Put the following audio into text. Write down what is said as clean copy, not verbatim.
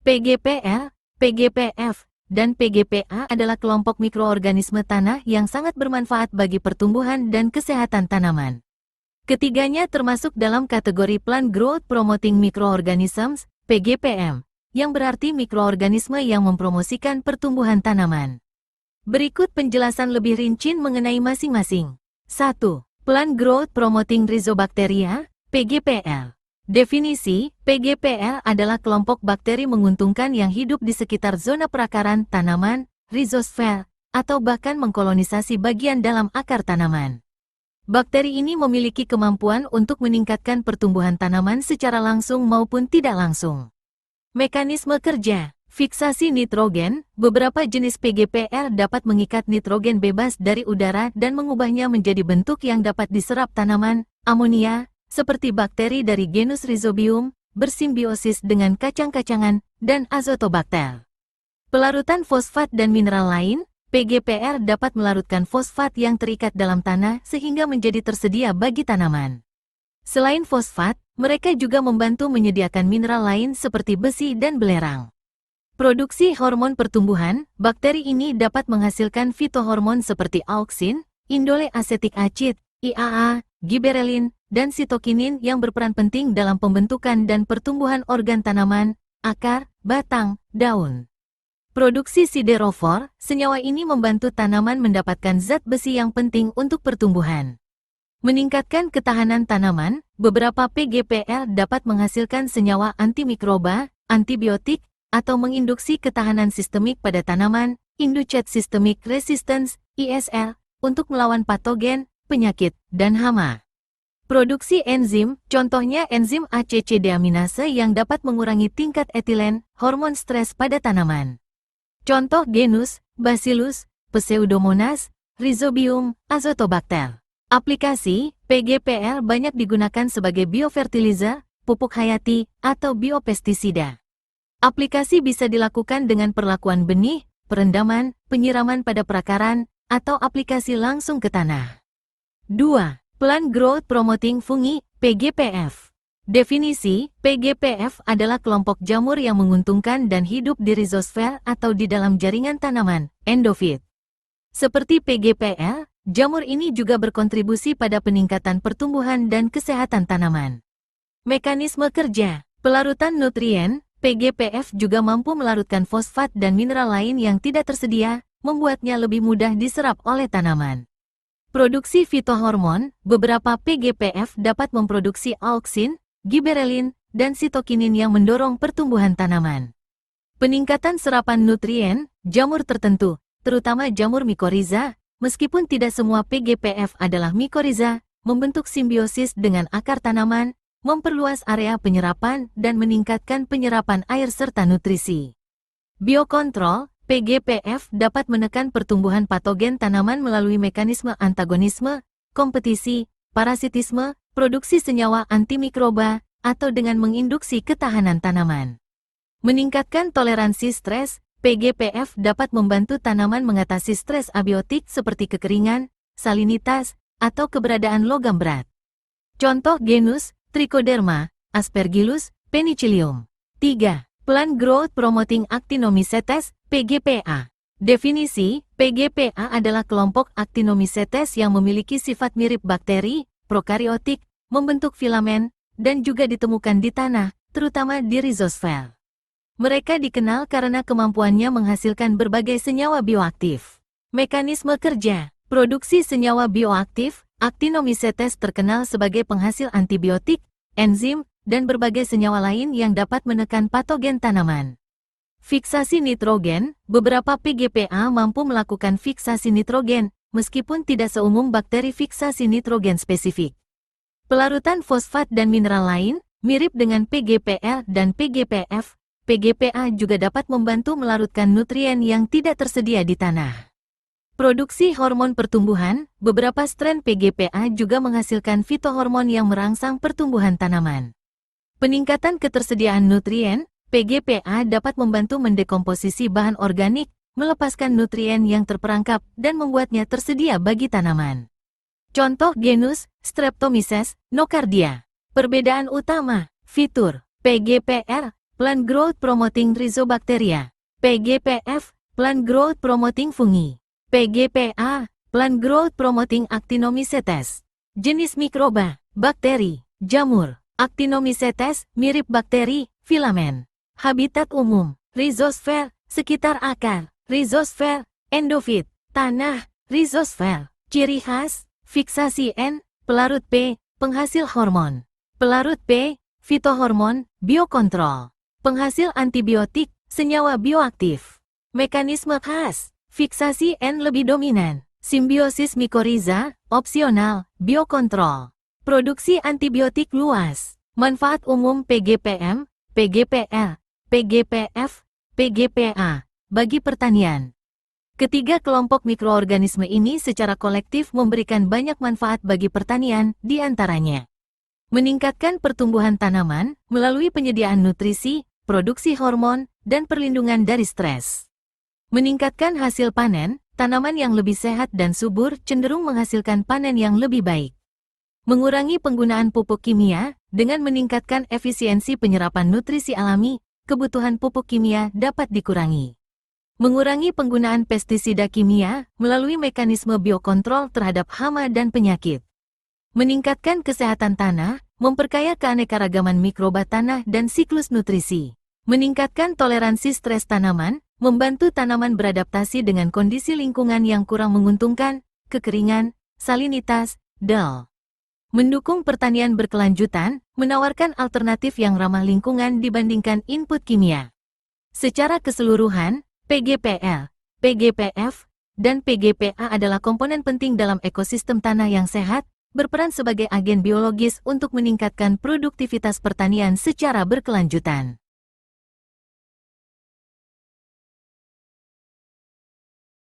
PGPL, PGPF, dan PGPA adalah kelompok mikroorganisme tanah yang sangat bermanfaat bagi pertumbuhan dan kesehatan tanaman. Ketiganya termasuk dalam kategori Plant Growth Promoting Microorganisms, PGPM, yang berarti mikroorganisme yang mempromosikan pertumbuhan tanaman. Berikut penjelasan lebih rinci mengenai masing-masing. 1. Plant Growth Promoting Rhizobacteria, PGPL. Definisi, PGPL adalah kelompok bakteri menguntungkan yang hidup di sekitar zona perakaran tanaman, rhizosfer, atau bahkan mengkolonisasi bagian dalam akar tanaman. Bakteri ini memiliki kemampuan untuk meningkatkan pertumbuhan tanaman secara langsung maupun tidak langsung. Mekanisme kerja, fiksasi nitrogen, beberapa jenis PGPL dapat mengikat nitrogen bebas dari udara dan mengubahnya menjadi bentuk yang dapat diserap tanaman, amonia, seperti bakteri dari genus Rhizobium, bersimbiosis dengan kacang-kacangan, dan Azotobacter. Pelarutan fosfat dan mineral lain, PGPR dapat melarutkan fosfat yang terikat dalam tanah sehingga menjadi tersedia bagi tanaman. Selain fosfat, mereka juga membantu menyediakan mineral lain seperti besi dan belerang. Produksi hormon pertumbuhan, bakteri ini dapat menghasilkan fitohormon seperti auksin, indole asetik acid, IAA, giberelin, dan sitokinin yang berperan penting dalam pembentukan dan pertumbuhan organ tanaman, akar, batang, daun. Produksi siderofor, senyawa ini membantu tanaman mendapatkan zat besi yang penting untuk pertumbuhan. Meningkatkan ketahanan tanaman, beberapa PGPL dapat menghasilkan senyawa antimikroba, antibiotik, atau menginduksi ketahanan sistemik pada tanaman, Induced Systemic Resistance, ISR, untuk melawan patogen, penyakit, dan hama. Produksi enzim, contohnya enzim ACC deaminase yang dapat mengurangi tingkat etilen, hormon stres pada tanaman. Contoh genus, Bacillus, Pseudomonas, Rhizobium, Azotobacter. Aplikasi, PGPL banyak digunakan sebagai biofertilizer, pupuk hayati, atau biopestisida. Aplikasi bisa dilakukan dengan perlakuan benih, perendaman, penyiraman pada perakaran, atau aplikasi langsung ke tanah. 2. Plant Growth Promoting Fungi, PGPF. Definisi, PGPF adalah kelompok jamur yang menguntungkan dan hidup di rhizosfer atau di dalam jaringan tanaman, endofit. Seperti PGPL, jamur ini juga berkontribusi pada peningkatan pertumbuhan dan kesehatan tanaman. Mekanisme kerja, pelarutan nutrien, PGPF juga mampu melarutkan fosfat dan mineral lain yang tidak tersedia, membuatnya lebih mudah diserap oleh tanaman. Produksi fitohormon, beberapa PGPF dapat memproduksi auksin, giberelin, dan sitokinin yang mendorong pertumbuhan tanaman. Peningkatan serapan nutrien, jamur tertentu, terutama jamur mikoriza, meskipun tidak semua PGPF adalah mikoriza, membentuk simbiosis dengan akar tanaman, memperluas area penyerapan dan meningkatkan penyerapan air serta nutrisi. Biokontrol, PGPF dapat menekan pertumbuhan patogen tanaman melalui mekanisme antagonisme, kompetisi, parasitisme, produksi senyawa antimikroba, atau dengan menginduksi ketahanan tanaman. Meningkatkan toleransi stres, PGPF dapat membantu tanaman mengatasi stres abiotik seperti kekeringan, salinitas, atau keberadaan logam berat. Contoh genus, Trichoderma, Aspergillus, Penicillium. 3. Plant Growth Promoting Actinomycetes, PGPA. Definisi, PGPA adalah kelompok Actinomycetes yang memiliki sifat mirip bakteri, prokariotik, membentuk filamen, dan juga ditemukan di tanah, terutama di rhizosfer. Mereka dikenal karena kemampuannya menghasilkan berbagai senyawa bioaktif. Mekanisme kerja, produksi senyawa bioaktif, Actinomycetes terkenal sebagai penghasil antibiotik, enzim, dan berbagai senyawa lain yang dapat menekan patogen tanaman. Fiksasi nitrogen, beberapa PGPA mampu melakukan fiksasi nitrogen, meskipun tidak seumum bakteri fiksasi nitrogen spesifik. Pelarutan fosfat dan mineral lain, mirip dengan PGPL dan PGPF, PGPA juga dapat membantu melarutkan nutrien yang tidak tersedia di tanah. Produksi hormon pertumbuhan, beberapa strain PGPA juga menghasilkan fitohormon yang merangsang pertumbuhan tanaman. Peningkatan ketersediaan nutrien, PGPA dapat membantu mendekomposisi bahan organik, melepaskan nutrien yang terperangkap, dan membuatnya tersedia bagi tanaman. Contoh genus, Streptomyces, Nocardia. Perbedaan utama, fitur, PGPR, Plant Growth Promoting Rhizobacteria. PGPF, Plant Growth Promoting Fungi. PGPA, Plant Growth Promoting Actinomycetes. Jenis mikroba, bakteri, jamur. Actinomycetes, mirip bakteri, filamen. Habitat umum, rhizosfer, sekitar akar. Rhizosfer, endofit, tanah, rhizosfer. Ciri khas, fiksasi N, pelarut P, penghasil hormon. Pelarut P, fitohormon, biokontrol. Penghasil antibiotik, senyawa bioaktif. Mekanisme khas, fiksasi N lebih dominan. Simbiosis mikoriza, opsional, biokontrol. Produksi antibiotik luas. Manfaat umum PGPM, PGPL, PGPF, PGPA bagi pertanian. Ketiga kelompok mikroorganisme ini secara kolektif memberikan banyak manfaat bagi pertanian, di antaranya meningkatkan pertumbuhan tanaman melalui penyediaan nutrisi, produksi hormon, dan perlindungan dari stres. Meningkatkan hasil panen, tanaman yang lebih sehat dan subur cenderung menghasilkan panen yang lebih baik. Mengurangi penggunaan pupuk kimia, dengan meningkatkan efisiensi penyerapan nutrisi alami, kebutuhan pupuk kimia dapat dikurangi. Mengurangi penggunaan pestisida kimia melalui mekanisme biokontrol terhadap hama dan penyakit. Meningkatkan kesehatan tanah, memperkaya keanekaragaman mikroba tanah dan siklus nutrisi. Meningkatkan toleransi stres tanaman, membantu tanaman beradaptasi dengan kondisi lingkungan yang kurang menguntungkan, kekeringan, salinitas, DAL. Mendukung pertanian berkelanjutan, menawarkan alternatif yang ramah lingkungan dibandingkan input kimia. Secara keseluruhan, PGPL, PGPF, dan PGPA adalah komponen penting dalam ekosistem tanah yang sehat, berperan sebagai agen biologis untuk meningkatkan produktivitas pertanian secara berkelanjutan.